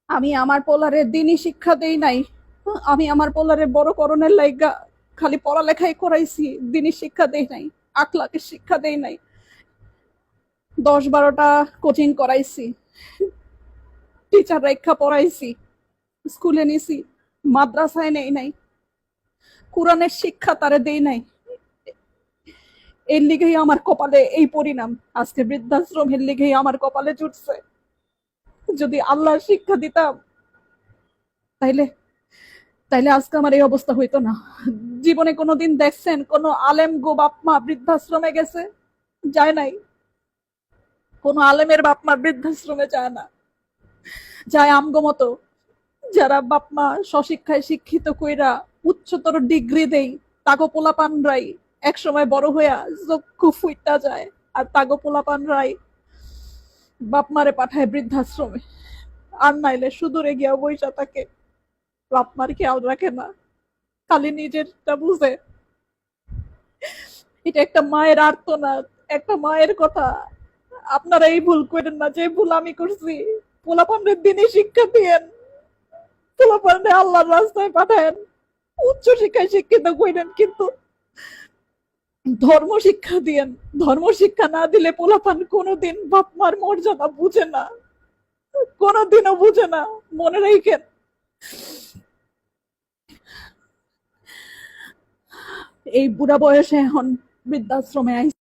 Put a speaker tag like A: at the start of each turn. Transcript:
A: আমি আমার পোলারে দিনই শিক্ষা দেই নাই। আমি আমার পোলারে বড় করণের লাইগা খালি পড়ালেখাই করাইছি, দিনই শিক্ষা দেই নাই, আখলাকের শিক্ষা দেই নাই। 10-12টা কোচিং করাইছি, টিচার রেখা পড়াইছি, স্কুলে নিছি, মাদ্রাসায় নেই নাই, কোরআনের শিক্ষা তারে দেই নাই। এর লিগেই আমার কপালে এই পরিণাম। আজকে বৃদ্ধাশ্রমের লিগেই আমার কপালে জুটছে। যদি আল্লাহর শিক্ষা দিতাম তাইলে তাইলে আজকে আমার এই অবস্থা হইতো না। জীবনে কোনোদিন দেখছেন কোন আলেম গো বাপ মা বৃদ্ধাশ্রমে গেছে? যায় নাই। কোন আলেমের বাপ মা বৃদ্ধাশ্রমে যায় না। যায় আমগো মতো যারা বাপ মা স্বশিক্ষায় শিক্ষিত কইরা উচ্চতর ডিগ্রি দেই, তাগো পোলাপানরাই এক সময় বড় হইয়া চক্ষু ফুইটা যায়। আর তাগো পোলাপানরাই বাপ মারে পাঠায় বৃদ্ধাশ্রমে। আর নাইলে সুদূরে গিয়া বইসা থাকে, বাপ মার খেয়াল রাখে না, খালি নিজেরটা বুঝে। এটা একটা মায়ের আর্তনাদ, একটা মায়ের কথা। আপনারা এই ভুল করেন না যে ভুল আমি করছি। পোলাপানের দিনে শিক্ষা দিয়েন, পোলাপানে আল্লাহর রাস্তায় পাঠায়েন, উচ্চ শিক্ষায় শিক্ষিত করেন, কিন্তু ধর্ম শিক্ষা দিয়েন। ধর্ম শিক্ষা না দিলে পোলাপান কোনোদিন বাপ মার মর্যাদা বুঝে না, কোনোদিনও বুঝে না। মনে রাখেন। এই বুড়া বয়সে এখন বৃদ্ধাশ্রমে আইছি।